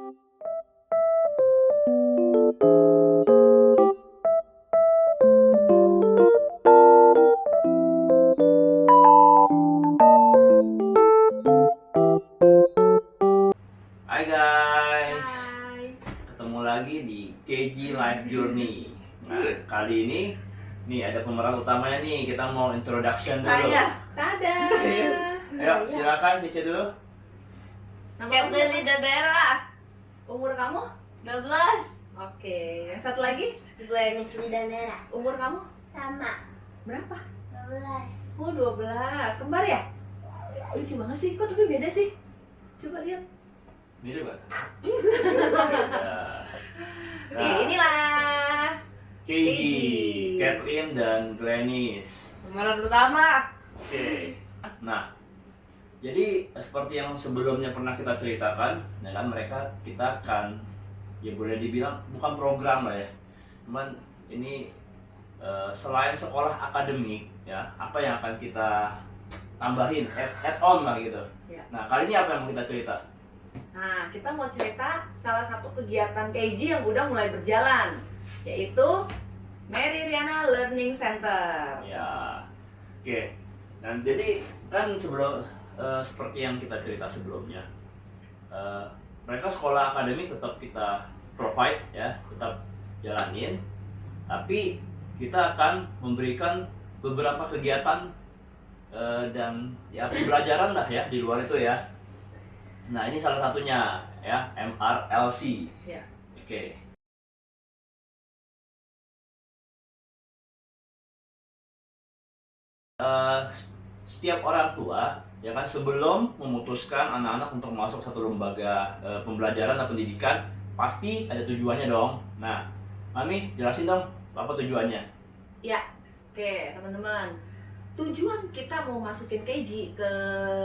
Hai guys, Hai. ketemu lagi di KG Life Journey. Nah, kali ini nih ada pemeran utamanya nih. Kita mau introduction dulu. Tada. Ayo, silakan Cece dulu. Nama Captain kamu Lida Bera, umur kamu? 12. Oke. Yang satu lagi? Glenis Lida Bera, Umur kamu sama berapa? 12. Oh, 12. Kembar ya? Lucu banget sih. Kok tapi beda sih? Coba lihat. Mirip gak? Oke, inilah KG, KG. Kathleen dan Glenis. Pemeran utama. Oke. Nah, jadi seperti yang sebelumnya pernah kita ceritakan, ya kan kita akan, ya boleh dibilang bukan program lah ya, cuman ini selain sekolah akademik ya, apa yang akan kita tambahin, add on lah gitu. Ya. Nah, kali ini apa yang mau kita cerita? Nah, kita mau cerita salah satu kegiatan KG yang udah mulai berjalan, yaitu Mary Riana Learning Center. Ya, oke. Dan jadi kan seperti yang kita cerita sebelumnya, mereka sekolah akademik tetap kita provide ya, tetap jalanin, tapi kita akan memberikan beberapa kegiatan dan ya pembelajaran lah ya di luar itu ya. Nah, ini salah satunya ya, MRLC. Ya. Oke. Setiap orang tua ya kan sebelum memutuskan anak-anak untuk masuk satu lembaga pembelajaran atau pendidikan pasti ada tujuannya dong. Nah, Mami jelasin dong apa tujuannya. Ya, oke teman-teman. Tujuan kita mau masukin KG ke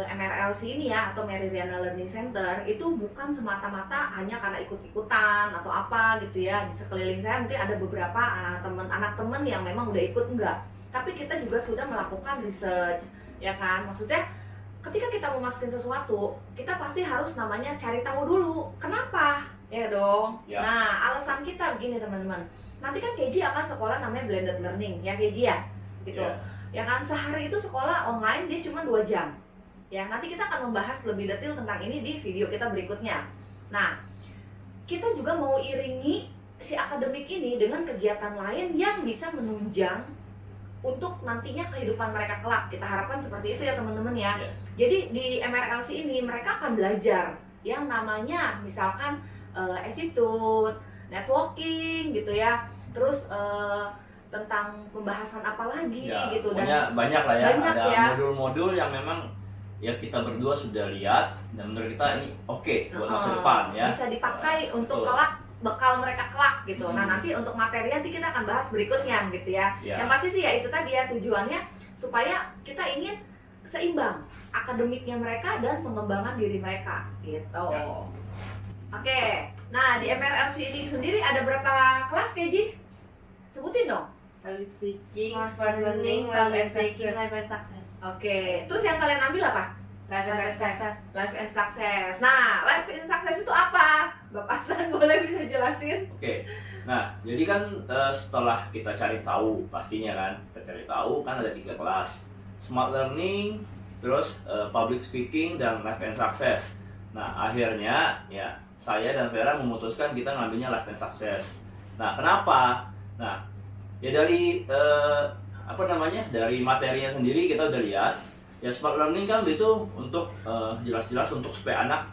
MRLC ini ya, atau Mary Riana Learning Center, itu bukan semata-mata hanya karena ikut-ikutan atau apa gitu ya. Di sekeliling saya mungkin ada beberapa anak teman yang memang udah ikut, enggak. Tapi kita juga sudah melakukan research, ya kan? Maksudnya ketika kita mau masukin sesuatu, kita pasti harus namanya cari tahu dulu. Kenapa? Ya dong. Ya. Nah, alasan kita begini teman-teman. Nanti kan KG akan sekolah namanya blended learning, ya KG ya? Gitu. Ya. Ya kan, sehari itu sekolah online dia cuma 2 jam. Ya, nanti kita akan membahas lebih detail tentang ini di video kita berikutnya. Nah, kita juga mau iringi si akademik ini dengan kegiatan lain yang bisa menunjang untuk nantinya kehidupan mereka kelak. Kita harapkan seperti itu ya teman-teman ya. Ya. Jadi di MRLC ini mereka akan belajar yang namanya misalkan attitude, networking gitu ya. Terus tentang pembahasan apa lagi Ya, gitu, pokoknya dan banyak lah ya. banyak Ada ya. modul-modul yang memang ya kita berdua sudah lihat dan menurut kita ini oke buat masa depan ya. bisa dipakai untuk betul. kelak, bekal mereka kelak gitu. Nah, Hmm. nanti untuk materi nanti kita akan bahas berikutnya gitu ya. Ya. Yang pasti sih ya itu tadi ya, tujuannya supaya kita ingin seimbang akademiknya mereka dan pengembangan diri mereka gitu. Ya. Oke. Nah, di MRLC ini sendiri ada berapa kelas KG? Sebutin dong. Public speaking, Smart learning, life life and speaking, success. life and success. Oke. Terus yang kalian ambil apa? Life and success. Life and Success. Nah, Life and Success itu apa? Bapak Hasan boleh bisa jelasin? Oke. Nah, jadi kan setelah kita cari tahu pastinya kan, kita cari tahu kan ada 3 kelas. Smart learning, terus public speaking dan life and success. Nah, akhirnya ya saya dan Vera memutuskan kita ngambilnya life and success. Nah, kenapa? Nah, ya dari dari materinya sendiri kita udah lihat ya, smart learning kan itu untuk jelas-jelas untuk supaya anak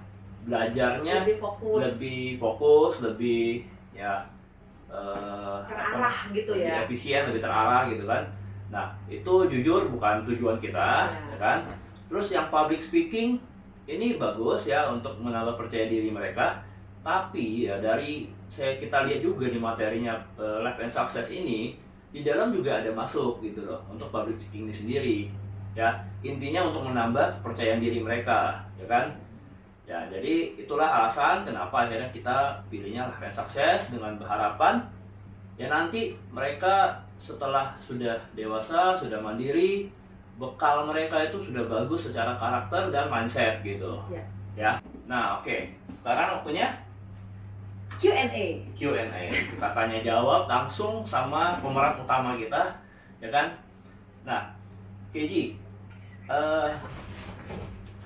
belajarnya Lebih fokus, lebih ya terarah gitu lebih ya. efisien, lebih terarah gitu kan. Nah, itu jujur bukan tujuan kita, Ya. ya kan. Terus yang public speaking ini bagus ya untuk menambah percaya diri mereka. Tapi ya kita lihat juga di materinya Life and Success ini, di dalam juga ada masuk gitu loh untuk public speaking ini sendiri. Ya, intinya untuk menambah kepercayaan diri mereka, ya kan. Ya, jadi itulah alasan kenapa akhirnya kita pilihnya Life and Success dengan berharapan ya nanti mereka setelah sudah dewasa, sudah mandiri, bekal mereka itu sudah bagus secara karakter dan mindset gitu. Ya. Ya. Nah, oke. Sekarang waktunya Q&A. Q&A. Kita tanya jawab langsung sama pemeran utama kita, ya kan? Nah, Keji,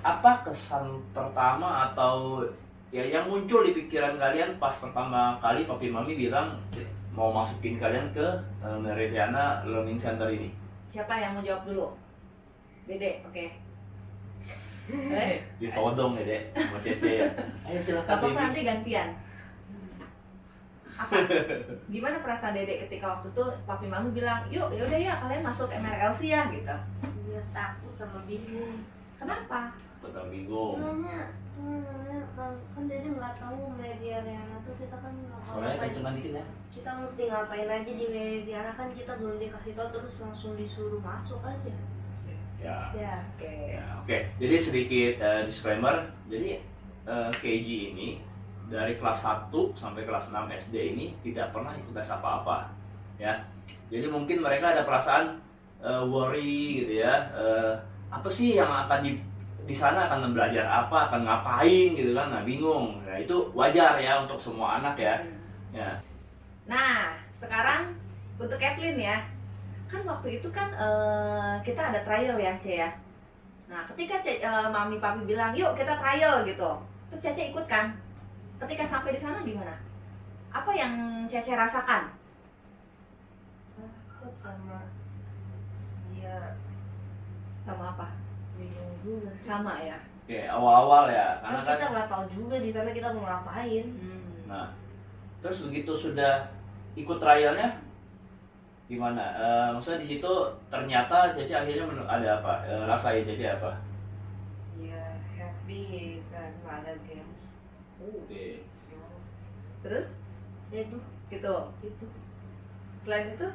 apa kesan pertama atau ya yang muncul di pikiran kalian pas pertama kali Papi Mami bilang mau masukin kalian ke Meridiana Learning Center ini? Siapa yang mau jawab dulu? Dede, oke. Ditodong ya, Dek, sama Cece ya. Ayo Gak silakan, apa-apa, Baby. nanti gantian. Apa? Gimana perasaan Dede ketika waktu itu Papi Mami bilang, yuk yaudah ya kalian masuk MRLC ya gitu. Dia takut sama bingung. Kenapa? Betul bingung. Soalnya kan jadi nggak tahu Meridiana tuh kita kan nggak tahu Soalnya ngapain. kencengan dikit ya. Kita mesti ngapain aja di Meridiana, kan kita belum dikasih tahu terus langsung disuruh masuk aja. Ya. Ya, oke. Ya, oke. Jadi sedikit disclaimer. Jadi KG ini dari kelas 1 sampai kelas 6 SD ini tidak pernah ikut tes apa-apa, ya. Jadi mungkin mereka ada perasaan worry gitu ya. Apa sih yang akan di sana akan belajar apa, akan ngapain gitu kan? Nah, bingung. Nah, itu wajar ya untuk semua anak ya. Ya. Nah, sekarang untuk Kathleen ya. Kan waktu itu kan kita ada trial ya, Ce ya. Nah, ketika Mami Papi bilang, "Yuk, kita trial" gitu. Terus Cece ikut kan? Ketika sampai di sana gimana? Apa yang Cece rasakan? Takut sama ya Sama apa? bingung juga sih. Sama ya. Oke, awal-awal ya. Karena Kan kan kita nggak tahu juga di sana kita mau ngapain. nah, terus begitu sudah ikut trialnya gimana? Maksudnya di situ ternyata Cece akhirnya ada apa? Rasain Cece apa? Ya happy kan ada games. Oke. Terus Ya itu gitu. Selain itu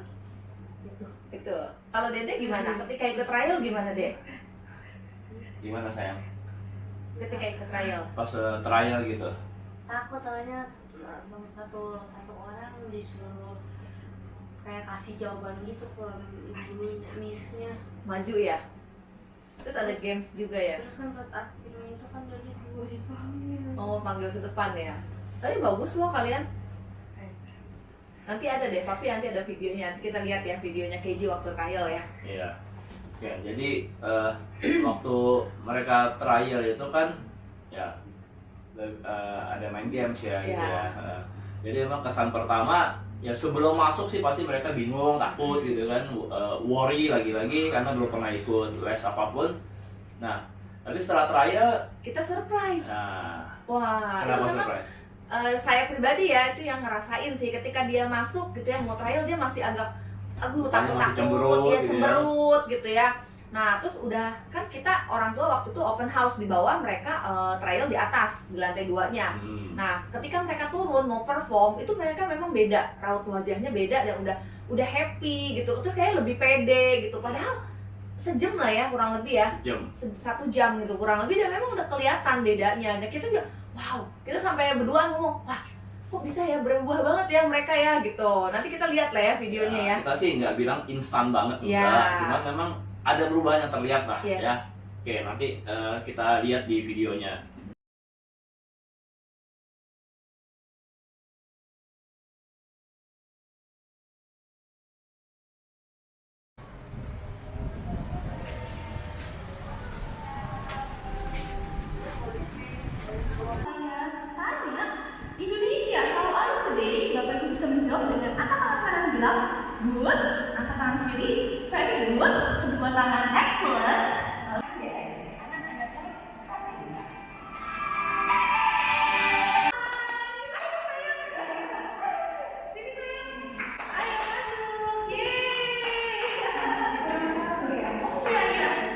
itu. itu. Kalau Dede gimana? Ketika ikut trial gimana, Dede? Gimana sayang? Ketika ikut trial. Pas trial gitu. Takut soalnya sama satu orang disuruh kayak kasih jawaban gitu kalau missnya. Maju ya. Terus ada games juga ya. Terus kan pas akhirnya itu kan dari gue dipanggil. Oh, panggil ke depan ya. Tapi bagus loh kalian. Nanti ada deh, Papi nanti ada videonya. Nanti kita lihat ya videonya KG waktu trial ya. Iya. Oke, jadi waktu mereka trial itu kan ya ada main games ya gitu Iya. ya. Jadi emang kesan pertama ya sebelum masuk sih pasti mereka bingung, takut gitu kan, worry lagi-lagi karena belum pernah ikut les apapun. Nah, tapi setelah trial, Kita surprise. nah, Wah, itu kenapa memang surprise? saya pribadi ya itu yang ngerasain sih ketika dia masuk gitu ya mau trial dia masih agak Mukanya takut masih cemberut dia gitu ya. cemberut gitu ya. Nah terus udah kan kita orang tua waktu itu open house di bawah, mereka trial di atas di lantai 2-nya. Nah ketika mereka turun mau perform itu mereka memang beda, raut wajahnya beda dan udah happy gitu, terus kayak lebih pede gitu, padahal sejam lah ya kurang lebih ya, Jam. 1 jam gitu kurang lebih dan memang udah kelihatan bedanya. Nah kita juga wow, kita sampai berdua ngomong, wah kok bisa ya berubah banget ya mereka ya gitu. Nanti kita lihat lah ya videonya ya. Kita sih nggak bilang instan banget, Ya. enggak. Cuman memang ada perubahan yang terlihat lah Yes. ya. Oke, nanti kita lihat di videonya. Indonesia, how are you today? Bapak Ibu bisa menjawab dengan angkat tangan kanan bilang good, angkat tangan kiri very good, kedua tangan excellent. Oke, kanan ada pasti bisa. Sini sayang, ayo masuk, yeay.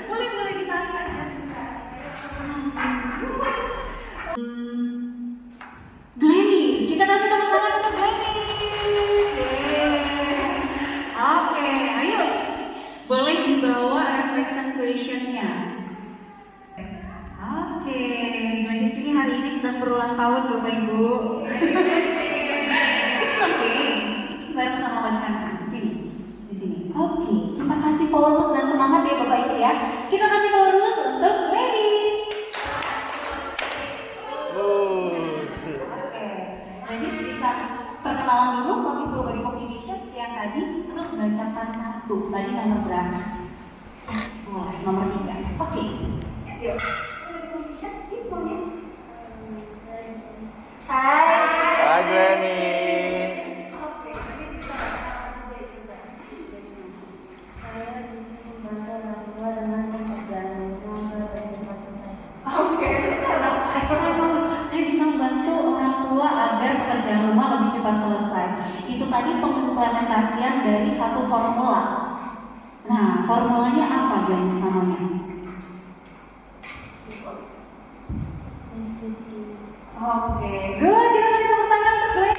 Oh iya, boleh ditarik aja. Glenis, kita kasih tepuk tangan untuk Glenis. Oke, ayo. Boleh dibawa reflection questionnya. Oke, Glenis ini hari ini sedang berulang tahun Bapak Ibu. Oke, bareng sama Coach Hana. Sini, di sini. Oke, kita kasih chorus dan semangat ya Bapak Ibu ya. Kita kasih chorus untuk Glenis. Oke, Glenis bisa bisa perkenalan dulu Hoki Full Body Cognition yang tadi, terus bacakan satu. Tadi nomor berapa? Boleh, nomor 3. Oke. Yuk. Hai. Hai Granny. Saya bisa membantu orang tua agar pekerjaan rumah lebih cepat selesai. Itu tadi pengimplementasian dari satu formula. Nah, formulanya apa jenis namanya? Oke, good. Kita kasih tepuk tangan untuk Glenn.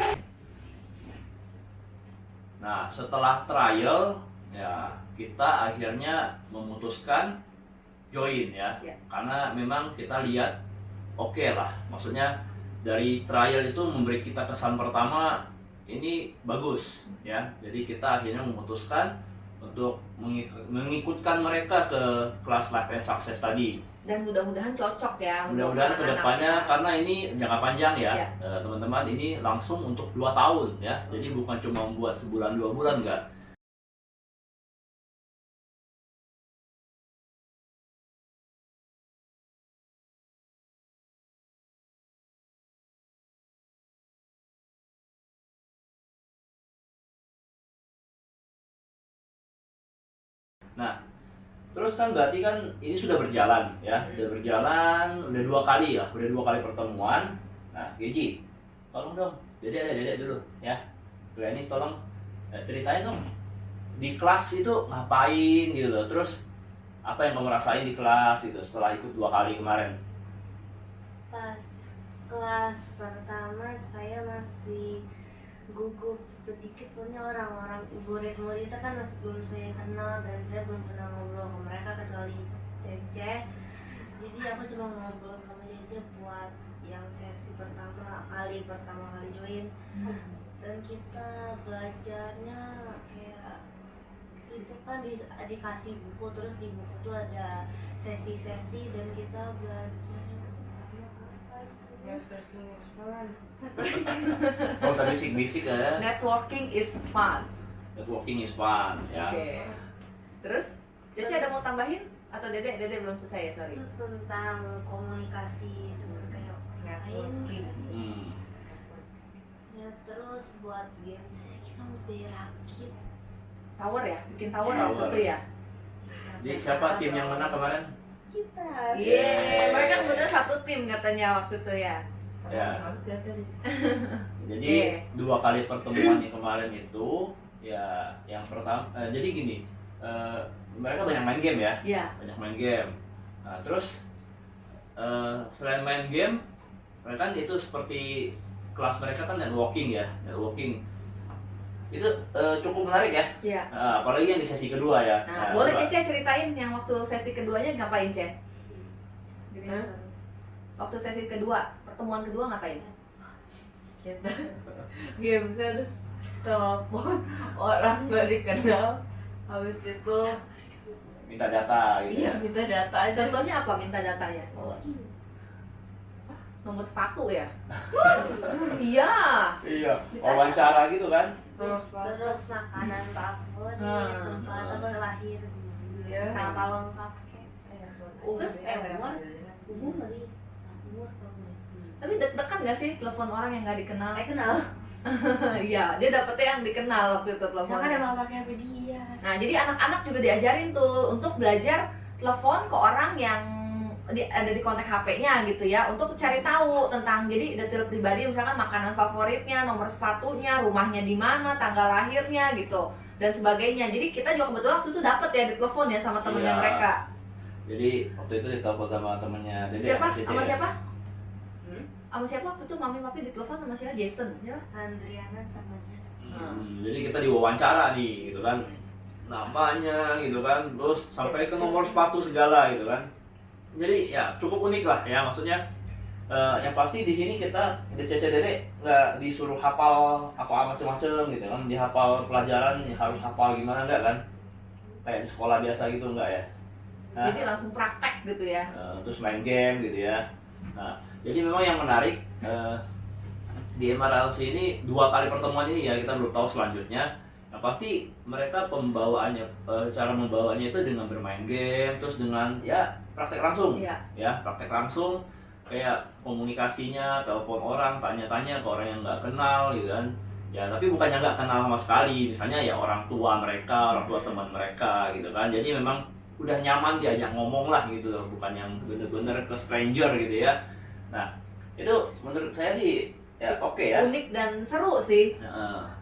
Nah, setelah trial, ya kita akhirnya memutuskan join ya, Ya. karena memang kita lihat oke lah, maksudnya dari trial itu memberi kita kesan pertama ini bagus ya, jadi kita akhirnya memutuskan untuk mengikutkan mereka ke kelas Life and Success tadi. Dan mudah-mudahan cocok ya untuk Mudah-mudahan anak-anak kedepannya, ya. karena ini jangka panjang ya, Iya. teman-teman, ini langsung untuk 2 tahun ya, jadi bukan cuma membuat sebulan 2 bulan enggak. Nah, terus kan berarti kan ini sudah berjalan ya, udah berjalan, udah 2 kali ya, udah 2 kali pertemuan. Nah, Geji, tolong dong, dedek dulu ya. Glenis tolong ceritain dong di kelas itu ngapain gitu loh. Terus apa yang kamu rasain di kelas itu setelah ikut 2 kali kemarin? Pas kelas pertama saya masih gugup sedikit, soalnya orang-orang murid-murid itu kan masih belum saya kenal dan saya belum pernah ngobrol ke mereka kecuali Cece. Jadi aku cuma ngobrol sama Cece buat yang sesi pertama kali join, dan kita belajarnya kayak itu kan dikasih buku, terus di buku tuh ada sesi-sesi dan kita belajar apa itu? Networking is fun. Gak usah bisik-bisik ya. Networking is fun. Networking is fun ya. Oke. Terus, Cece ada mau tambahin atau Dedek belum selesai ya, sorry. Itu tentang komunikasi dengan kayak Networking. ya, terus buat games kita mesti rakit. Tower ya, bikin tower Tower. waktu itu ya. Jadi siapa tim yang menang kemarin? Kita. Iya, mereka sebenarnya satu tim katanya waktu itu ya. Ya. Jadi Oke. 2 kali pertemuan yang kemarin itu ya, yang pertama jadi gini, mereka banyak main game ya, Iya. banyak main game. Nah, terus selain main game, mereka kan itu seperti kelas mereka kan networking ya, networking itu cukup menarik ya. Iya. Apalagi yang di sesi kedua ya. Nah, boleh Cece ceritain yang waktu sesi keduanya ngapain, Ce? Waktu sesi kedua, pertemuan kedua ngapain? Kita game terus telepon orang nggak dikenal, habis itu Minta data gitu. iya Ya. minta data aja. Contohnya apa minta datanya? Oh. Nomor sepatu ya? Iya. Iya, wawancara gitu kan. Terus makanan favorit, tempat apa lahir, Iya. nama lengkap kayak Terus umur kali, umur kamu. Tapi deg-degan gak sih telepon orang yang gak dikenal? Saya kenal. Iya, dia dapetnya yang dikenal waktu itu Ya kan teleponnya. emang pakai HP dia. Nah, jadi anak-anak juga diajarin tuh untuk belajar telepon ke orang yang ada di kontak HP-nya gitu ya, untuk cari tahu tentang jadi detail pribadi, misalkan makanan favoritnya, nomor sepatunya, rumahnya di mana, tanggal lahirnya gitu dan sebagainya. Jadi kita juga kebetulan waktu itu dapet ya ditelepon ya sama temennya Iya. mereka. Jadi waktu itu ditelepon sama temennya Dede. Siapa? Cece Sama ya? siapa? Sama siapa waktu itu mami papi ditelepon sama siapa? Jason ya? Andriana sama Justin. Jadi kita diwawancara nih gitu kan, namanya gitu kan, terus sampai ke nomor sepatu segala gitu kan. Jadi ya cukup unik lah ya, maksudnya yang pasti di sini kita Cece Dede nggak disuruh hafal apa macem-macem gitu kan, dihafal pelajaran ya harus hafal gimana enggak kan, kayak di sekolah biasa gitu enggak ya. Nah, Jadi langsung praktek gitu ya. terus main game gitu ya. Nah, jadi memang yang menarik di MRLC ini 2 kali pertemuan ini ya, kita belum tahu selanjutnya. Nah, pasti mereka pembawaannya, cara membawanya itu dengan bermain game, terus dengan ya praktek langsung, Iya. ya praktek langsung, kayak komunikasinya, telepon orang, tanya-tanya ke orang yang nggak kenal, gitu kan. Ya tapi bukannya nggak kenal sama sekali, misalnya ya orang tua mereka, orang tua teman mereka, gitu kan. Jadi memang udah nyaman diajak ngomong lah gitu loh, bukan yang bener-bener ke stranger gitu ya. Nah itu menurut saya sih ya oke ya. Unik dan seru sih. Nah,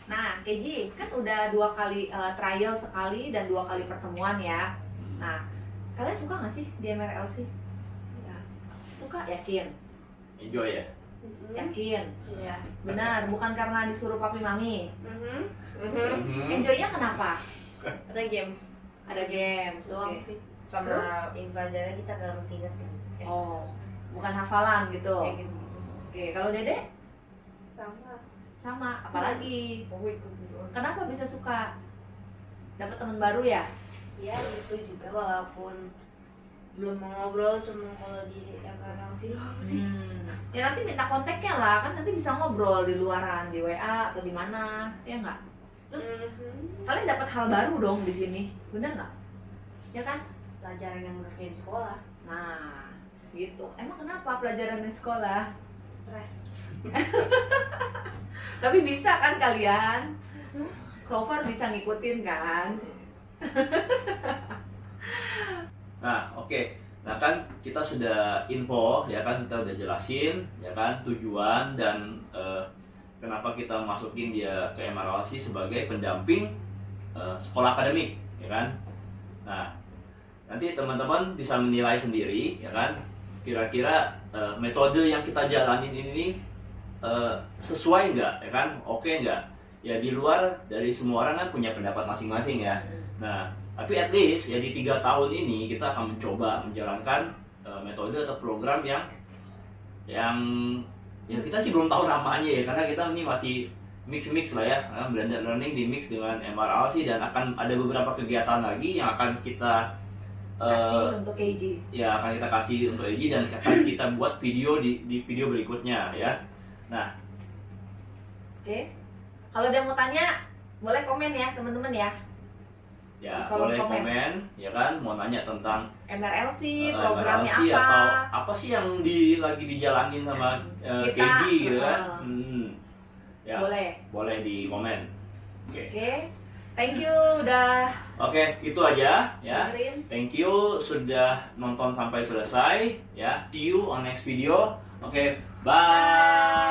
Nah, Keji kan udah 2 kali trial sekali dan 2 kali pertemuan ya. Nah, kalian suka nggak sih di MRLC? Ya, Suka, yakin? enjoy ya. Yakin? Iya. Benar, bukan karena disuruh papi mami. Mhm. Enjoynya kenapa? Ada games Ada games, Doang oke. sih. sama Terus? Pelajaran kita nggak mesti ingat kan. Oh, bukan hafalan gitu. kayak gitu. Oke, kalau Dede Sama. sama, apalagi? Oh, ikut dulu. Kenapa bisa suka? Dapat teman baru ya? Ya itu juga walaupun belum mau ngobrol, cuma kalau di MRLC doang sih. Ya nanti minta kontaknya lah, kan nanti bisa ngobrol di luaran, di WA atau di mana, ya nggak? Terus kalian dapat hal baru dong di sini, bener nggak? Ya kan? Pelajaran yang nggak kayak di sekolah. Nah, gitu. Emang kenapa pelajaran di sekolah? Stres. Tapi bisa kan kalian? So far bisa ngikutin kan? Nah, oke. Nah, kan kita sudah info ya kan, kita udah jelasin ya kan tujuan dan kenapa kita masukin dia ke MRLC sebagai pendamping sekolah akademik ya kan. Nah, nanti teman-teman bisa menilai sendiri ya kan, kira-kira metode yang kita jalanin ini sesuai nggak ya kan, oke nggak ya. Di luar dari semua orang kan punya pendapat masing-masing ya. Nah tapi at least ya di 3 tahun ini kita akan mencoba menjalankan metode atau program yang ya kita sih belum tahu namanya ya, karena kita ini masih mix lah ya, blended learning di mix dengan MRLC, dan akan ada beberapa kegiatan lagi yang akan kita Kasih untuk KG. ya akan kita kasih untuk EJ, dan akan kita buat video di video berikutnya ya. Nah Oke. Kalau ada yang mau tanya, boleh komen ya teman-teman ya. ya Di kolom boleh komen. komen ya kan, mau nanya tentang MRLC, programnya MRLC apa? atau apa sih yang lagi dijalanin sama Kita, KG gitu kan. Ya Boleh. di komen. Oke. Oke. Thank you udah Oke, itu aja ya. dengerin. Thank you sudah nonton sampai selesai ya. See you on next video. Oke, bye.